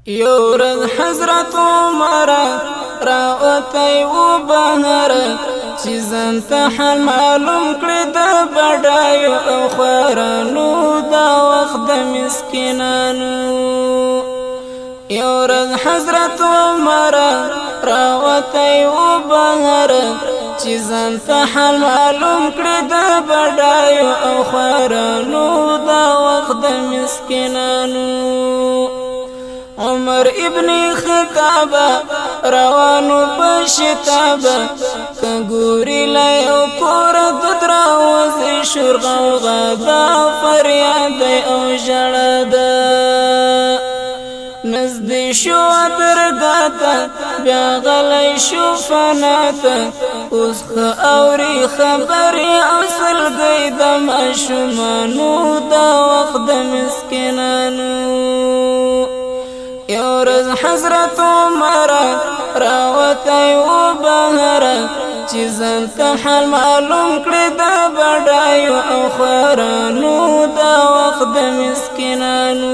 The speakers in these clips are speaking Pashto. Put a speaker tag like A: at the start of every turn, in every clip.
A: یورز حضرت عمر راوتی و بهر چیزن ته حال معلوم کړی د بډایو او خوارانو دا وخت د مسکینانو یورز حضرت عمر راوتی و بهر چیزن ته حال معلوم کړی د بډایو او خوارانو دا وخت د مسکینانو عمر ابن خطاب روانو پشتاب کګوري لایو کور د دراوځي شورغو غدا فریاد او جړدا نزد شو درګاتا بیا غلې شو فنات اوس اوري خبري اصل گئی د مشمانو دا وخت د مسکینانو یورز حضرت عمر راوتی و بهر چیزن ته حال معلوم کړی د بډایو او خوارانو دا وخت د مسکینانو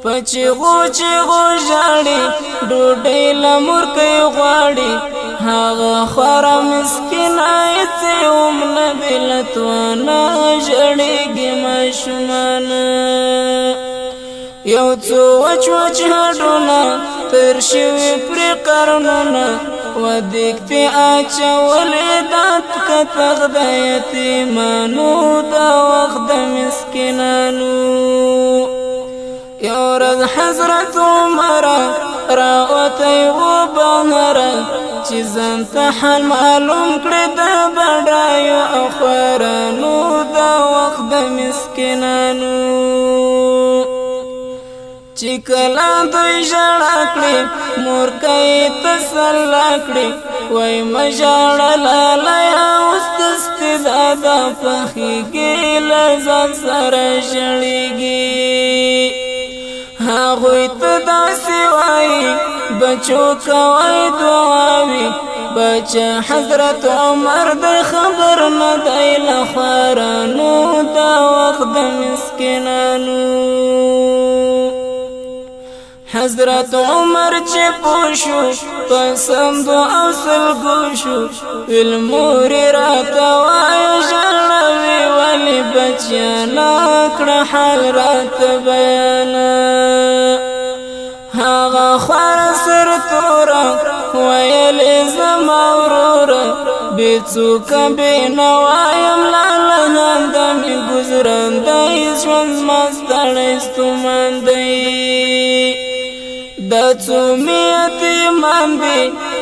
A: پچغو چغو ژاړي ډوډۍ لمر کوي غواړي هغه خورا مسکینه چې ومنه دلتوانه ژړېږي ماشومانه یو څو وچ وچ هډونه تر شوي پرې قرنونه ودیکتې اچولې دات کتغ د یتیمانو دا وخت د مسکینانو یورز حضرت عمر راوتی و بهر چیزن ته حال معلوم کړی د بډایو او خوارانو دا وخت د مسکینانو چې کله دوی ژړا کړي مورکۍ تسلا کړي وای مژاړه لالیه اوس دستداده پخېږي له ځان سره ژړېږي هغوی ته داسې وایي بچو کوئ دعاوي بچه حضرت عمر د خبر نه دی له خوارانو دا وخت د مسکینانو حضرت عمر چې پوشو پسند او سلګو شو المور راته وایي ژړوي ولې بچیانا کړه حال راته بیانا هغه خوار سر توره ویلې زما وروره بې څوکه بې نوایم لاله هنده مې ګزرندی ژوند زما ستړی ستومان دی دا څو مې یتیمان دي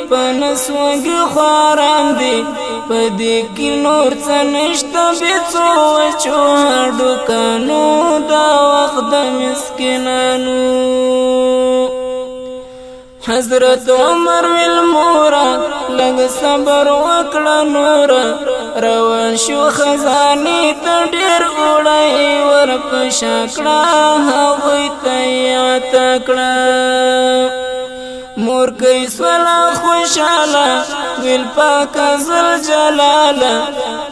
A: په نسوګي خواران دي په دې کې نور څه نشته بې څو وچو هډوکانو دا وخت د مسکینانو حضرت عمر ویلمورا لږ صبر وکړه نوره روان شو خزانې ته ډېر اوړی ورپشا کړه هغوی ته یې عطا کړه مورکۍ سوله خوشحاله ویل پاکه ذوالجلاله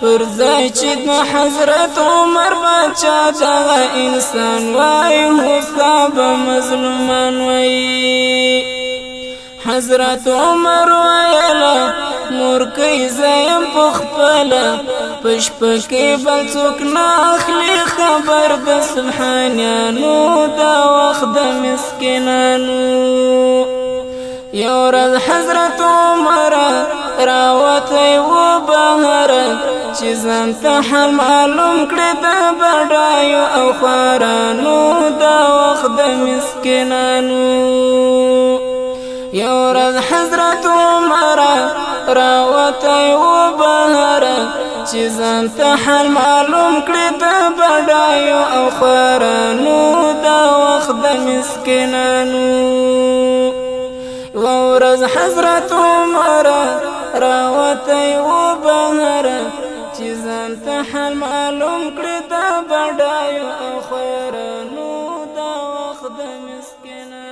A: پر ځای چې د حضرت عمر باچا دغه انسان وای هوسا به مظلومان وای حضرت عمر ویله مورکۍ زیم پخپله پشپکې بل څوک نه اخلي خبر د سبحانیانو دا وخت د مسکینانو یورز حضرت عمر راوتی و بهر چې ځان ته حال معلوم کړی د بډایو او خوارانو دا وخت د مسکینانو یورز حضرت عمر راوتی و بهر چې ځان ته حال معلوم کړی د بډایو او خوارانو دا وخت د مسکینانو ورځ حضرت عمر راوتی و بهر چې ځان ته حال معلوم کړی د بډایو او خوارانو دا وخت د مسکینانو